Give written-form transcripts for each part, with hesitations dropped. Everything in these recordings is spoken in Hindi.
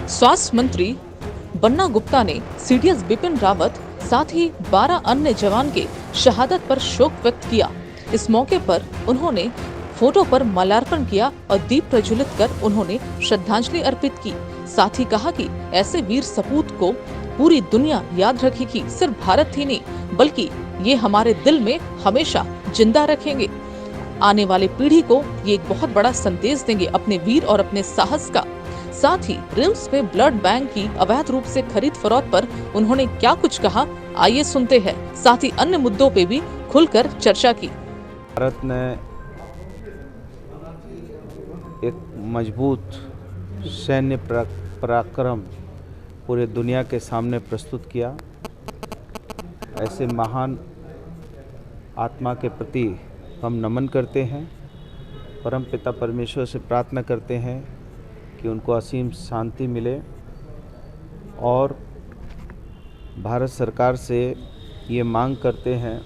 स्वास्थ्य मंत्री बन्ना गुप्ता ने सीडीएस बिपिन रावत साथ ही 12 अन्य जवान के शहादत पर शोक व्यक्त किया। इस मौके पर उन्होंने फोटो पर माल्यार्पण किया और दीप प्रज्वलित कर उन्होंने श्रद्धांजलि अर्पित की। साथ ही कहा कि ऐसे वीर सपूत को पूरी दुनिया याद रखेगी। सिर्फ भारत ही नहीं बल्कि ये हमारे दिल में हमेशा जिंदा रखेंगे। आने वाले पीढ़ी को ये एक बहुत बड़ा संदेश देंगे अपने वीर और अपने साहस का। साथ ही रिम्स में ब्लड बैंक की अवैध रूप से खरीद फरोख्त पर उन्होंने क्या कुछ कहा, आइए सुनते हैं। साथ ही अन्य मुद्दों पे भी खुलकर चर्चा की। भारत ने एक मजबूत सैन्य पराक्रम पूरे दुनिया के सामने प्रस्तुत किया। ऐसे महान आत्मा के प्रति हम नमन करते हैं। परम पिता परमेश्वर से प्रार्थना करते हैं कि उनको असीम शांति मिले और भारत सरकार से ये मांग करते हैं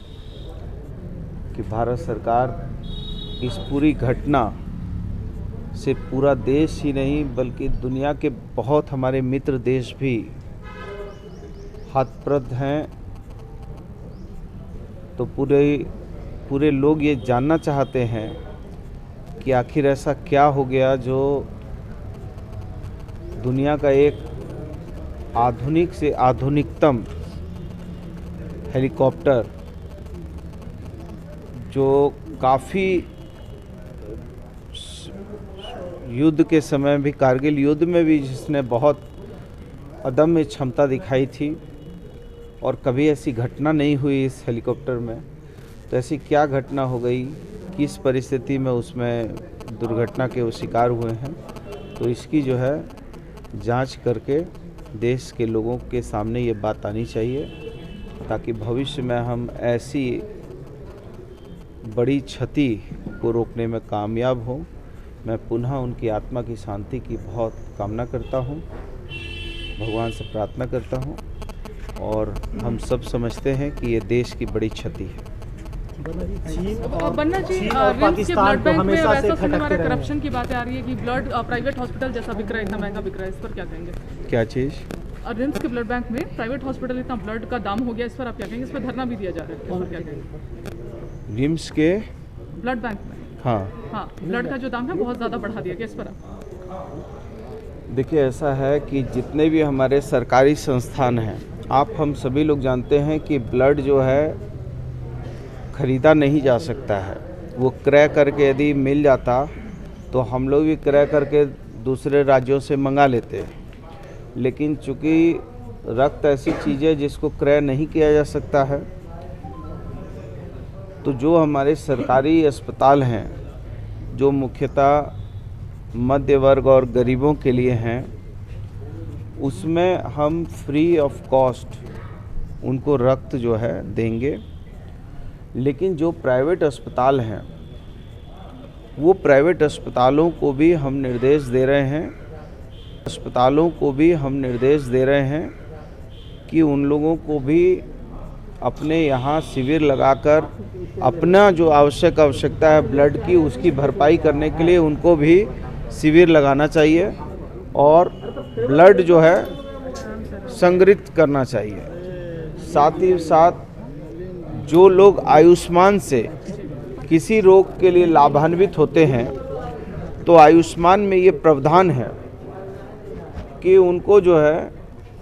कि भारत सरकार इस पूरी घटना से पूरा देश ही नहीं बल्कि दुनिया के बहुत हमारे मित्र देश भी हतप्रद हैं। तो पूरे लोग ये जानना चाहते हैं कि आखिर ऐसा क्या हो गया जो दुनिया का एक आधुनिक से आधुनिकतम हेलीकॉप्टर जो काफ़ी युद्ध के समय भी, कारगिल युद्ध में भी जिसने बहुत अदम्य क्षमता दिखाई थी और कभी ऐसी घटना नहीं हुई इस हेलीकॉप्टर में, तो ऐसी क्या घटना हो गई, किस परिस्थिति में उसमें दुर्घटना के वो शिकार हुए हैं। तो इसकी जो है जांच करके देश के लोगों के सामने ये बात आनी चाहिए ताकि भविष्य में हम ऐसी बड़ी क्षति को रोकने में कामयाब हों। मैं पुनः उनकी आत्मा की शांति की बहुत कामना करता हूँ, भगवान से प्रार्थना करता हूँ और हम सब समझते हैं कि ये देश की बड़ी क्षति है। बन्ना जी, रिम्स के ब्लड बैंक में वैसा सुनने वाला करप्शन की बातें आ रही है कि ब्लड प्राइवेट हॉस्पिटल जैसा बिक रहा है, इतना महंगा बिक रहा है, इस पर क्या कहेंगे? क्या चीज़? रिम्स के ब्लड बैंक में प्राइवेट हॉस्पिटल इतना ब्लड का दाम हो गया, इस पर आप क्या कहेंगे? इस पर धरना भी दिया जा रहा है, इस पर क्या कहेंगे? रिम्स के ब्लड बैंक में हाँ ब्लड का जो दाम है बहुत ज़्यादा बढ़ा दिया गया, इस पर आप? देखिए, ऐसा है कि जितने भी हमारे सरकारी संस्थान हैं, आप हम सभी लोग जानते हैं कि ब्लड जो है ख़रीदा नहीं जा सकता है। वो क्रय करके यदि मिल जाता तो हम लोग भी क्रय करके दूसरे राज्यों से मंगा लेते। लेकिन चूँकि रक्त ऐसी चीज़ है जिसको क्रय नहीं किया जा सकता है, तो जो हमारे सरकारी अस्पताल हैं जो मुख्यतः मध्य वर्ग और गरीबों के लिए हैं, उसमें हम फ्री ऑफ कॉस्ट उनको रक्त जो है देंगे। लेकिन जो प्राइवेट अस्पताल हैं वो प्राइवेट अस्पतालों को भी हम निर्देश दे रहे हैं कि उन लोगों को भी अपने यहाँ शिविर लगाकर अपना जो आवश्यकता है ब्लड की, उसकी भरपाई करने के लिए उनको भी शिविर लगाना चाहिए और ब्लड जो है संग्रहित करना चाहिए। साथ ही साथ जो लोग आयुष्मान से किसी रोग के लिए लाभान्वित होते हैं, तो आयुष्मान में ये प्रावधान है कि उनको जो है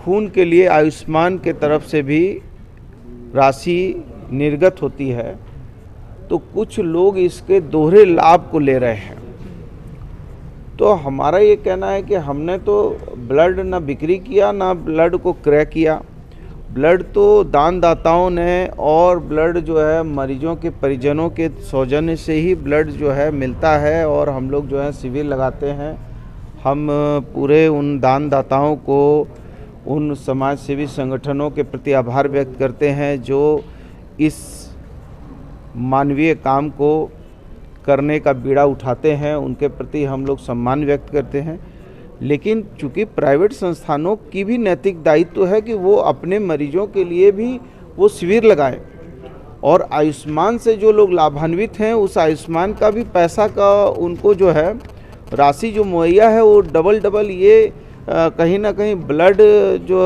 खून के लिए आयुष्मान के तरफ से भी राशि निर्गत होती है। तो कुछ लोग इसके दोहरे लाभ को ले रहे हैं। तो हमारा ये कहना है कि हमने तो ब्लड ना बिक्री किया ना ब्लड को क्रय किया। ब्लड तो दानदाताओं ने और ब्लड जो है मरीजों के परिजनों के सौजन्य से ही ब्लड जो है मिलता है और हम लोग जो है शिविर लगाते हैं। हम पूरे उन दानदाताओं को, उन समाज सेवी संगठनों के प्रति आभार व्यक्त करते हैं जो इस मानवीय काम को करने का बीड़ा उठाते हैं। उनके प्रति हम लोग सम्मान व्यक्त करते हैं। लेकिन चूंकि प्राइवेट संस्थानों की भी नैतिक दायित्व है कि वो अपने मरीजों के लिए भी वो शिविर लगाएं और आयुष्मान से जो लोग लाभान्वित हैं उस आयुष्मान का भी पैसा का उनको जो है राशि जो मुहैया है वो डबल ये कहीं ना कहीं ब्लड जो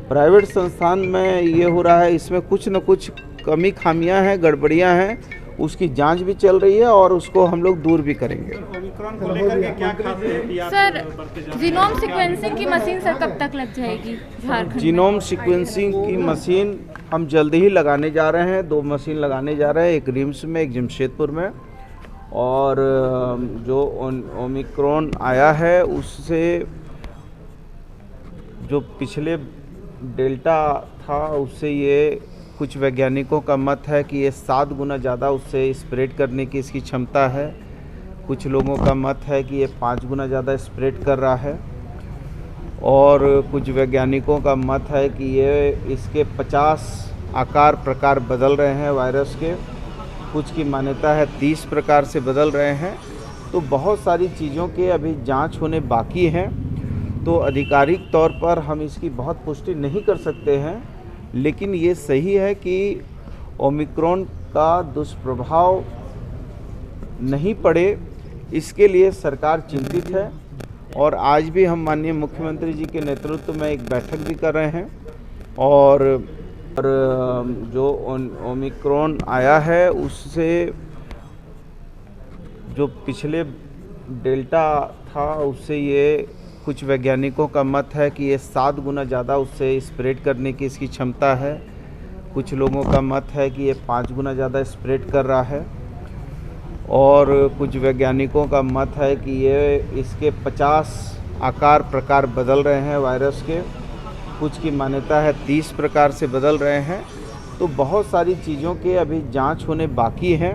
प्राइवेट संस्थान में ये हो रहा है, इसमें कुछ न कुछ कमी खामियां हैं, गड़बड़ियां हैं, उसकी जांच भी चल रही है और उसको हम लोग दूर भी करेंगे। ओमिक्रॉन को लेकर के क्या खास एहतियात सर, जीनोम सीक्वेंसिंग की मशीन सर कब तक लग जाएगी झारखंड? जीनोम सीक्वेंसिंग की मशीन हम जल्द ही लगाने जा रहे हैं। 2 मशीन लगाने जा रहे हैं, एक रिम्स में, एक जमशेदपुर में। और जो ओमिक्रॉन आया है उससे जो पिछले डेल्टा था उससे ये कुछ वैज्ञानिकों का मत है कि ये 7 गुना ज़्यादा उससे स्प्रेड करने की इसकी क्षमता है। कुछ लोगों का मत है कि ये 5 गुना ज़्यादा स्प्रेड कर रहा है और कुछ वैज्ञानिकों का मत है कि ये इसके 50 आकार प्रकार बदल रहे हैं वायरस के। कुछ की मान्यता है 30 प्रकार से बदल रहे हैं। तो बहुत सारी चीज़ों के अभी जांच होने बाकी हैं, तो आधिकारिक तौर पर हम इसकी बहुत पुष्टि नहीं कर सकते हैं। लेकिन ये सही है कि ओमिक्रॉन का दुष्प्रभाव नहीं पड़े, इसके लिए सरकार चिंतित है। और आज भी हम माननीय मुख्यमंत्री जी के नेतृत्व में एक बैठक भी कर रहे हैं। और जो ओमिक्रॉन आया है उससे जो पिछले डेल्टा था उससे ये कुछ वैज्ञानिकों का मत है कि ये 7 गुना ज़्यादा उससे स्प्रेड करने की इसकी क्षमता है। कुछ लोगों का मत है कि ये 5 गुना ज़्यादा स्प्रेड कर रहा है और कुछ वैज्ञानिकों का मत है कि ये इसके 50 आकार प्रकार बदल रहे हैं वायरस के। कुछ की मान्यता है 30 प्रकार से बदल रहे हैं। तो बहुत सारी चीज़ों के अभी जांच होने बाकी हैं,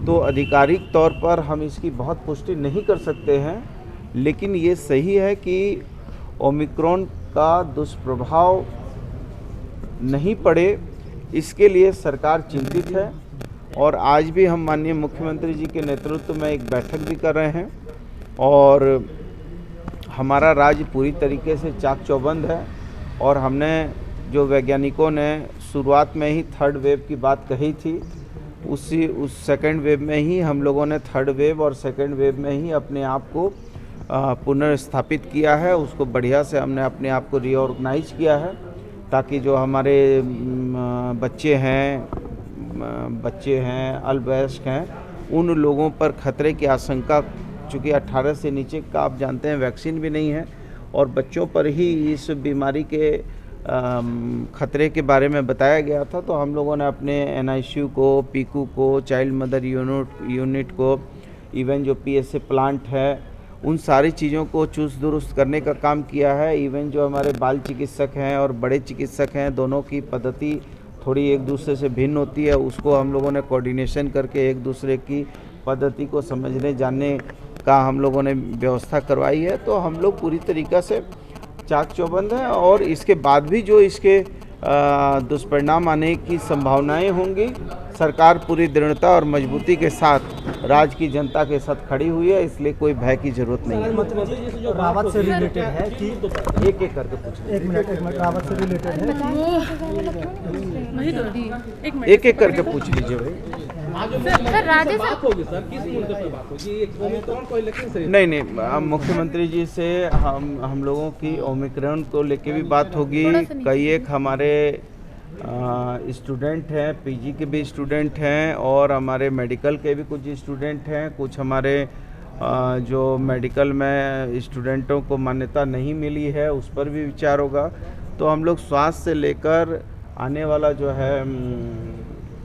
तो आधिकारिक तौर पर हम इसकी बहुत पुष्टि नहीं कर सकते हैं। लेकिन ये सही है कि ओमिक्रॉन का दुष्प्रभाव नहीं पड़े, इसके लिए सरकार चिंतित है। और आज भी हम माननीय मुख्यमंत्री जी के नेतृत्व में एक बैठक भी कर रहे हैं। और हमारा राज्य पूरी तरीके से चाक चौबंद है। और हमने जो वैज्ञानिकों ने शुरुआत में ही 3rd वेव की बात कही थी, उस 2nd वेव में ही हम लोगों ने 3rd वेव और 2nd वेव में ही अपने आप को पुनर्स्थापित किया है। उसको बढ़िया से हमने अपने आप को रीऑर्गेनाइज किया है, ताकि जो हमारे बच्चे हैं, अल्पवयस्क हैं, उन लोगों पर खतरे की आशंका, चूँकि 18 से नीचे का आप जानते हैं वैक्सीन भी नहीं है और बच्चों पर ही इस बीमारी के खतरे के बारे में बताया गया था। तो हम लोगों ने अपने NICU को, पीकू को, चाइल्ड मदर यूनिट को, इवन जो PSA प्लांट है, उन सारी चीज़ों को चुस्त दुरुस्त करने का काम किया है। इवन जो हमारे बाल चिकित्सक हैं और बड़े चिकित्सक हैं, दोनों की पद्धति थोड़ी एक दूसरे से भिन्न होती है। उसको हम लोगों ने कोऑर्डिनेशन करके एक दूसरे की पद्धति को समझने जानने का हम लोगों ने व्यवस्था करवाई है। तो हम लोग पूरी तरीक़े से चाक चौबंद हैं। और इसके बाद भी जो इसके दुष्परिणाम आने की संभावनाएं होंगी, सरकार पूरी दृढ़ता और मजबूती के साथ राज्य की जनता के साथ खड़ी हुई है, इसलिए कोई भय की जरूरत नहीं है। रावत से रिलेटेड है कि एक एक करके पूछ, एक मिनट रावत से रिलेटेड है एक एक करके पूछ लीजिए भाई। सर, राज्य नहीं, हम मुख्यमंत्री जी से हम लोगों की ओमिक्रॉन को लेके भी बात होगी। कई एक हमारे स्टूडेंट हैं, PG के भी स्टूडेंट हैं और हमारे मेडिकल के भी कुछ स्टूडेंट हैं। कुछ हमारे जो मेडिकल में स्टूडेंटों को मान्यता नहीं मिली है, उस पर भी विचार होगा। तो हम लोग स्वास्थ्य से लेकर आने वाला जो है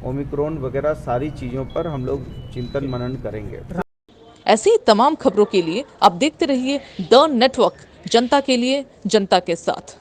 ओमिक्रॉन वगैरह सारी चीज़ों पर हम लोग चिंतन मनन करेंगे। ऐसी ही तमाम खबरों के लिए आप देखते रहिए द नेटवर्क, जनता के लिए, जनता के साथ।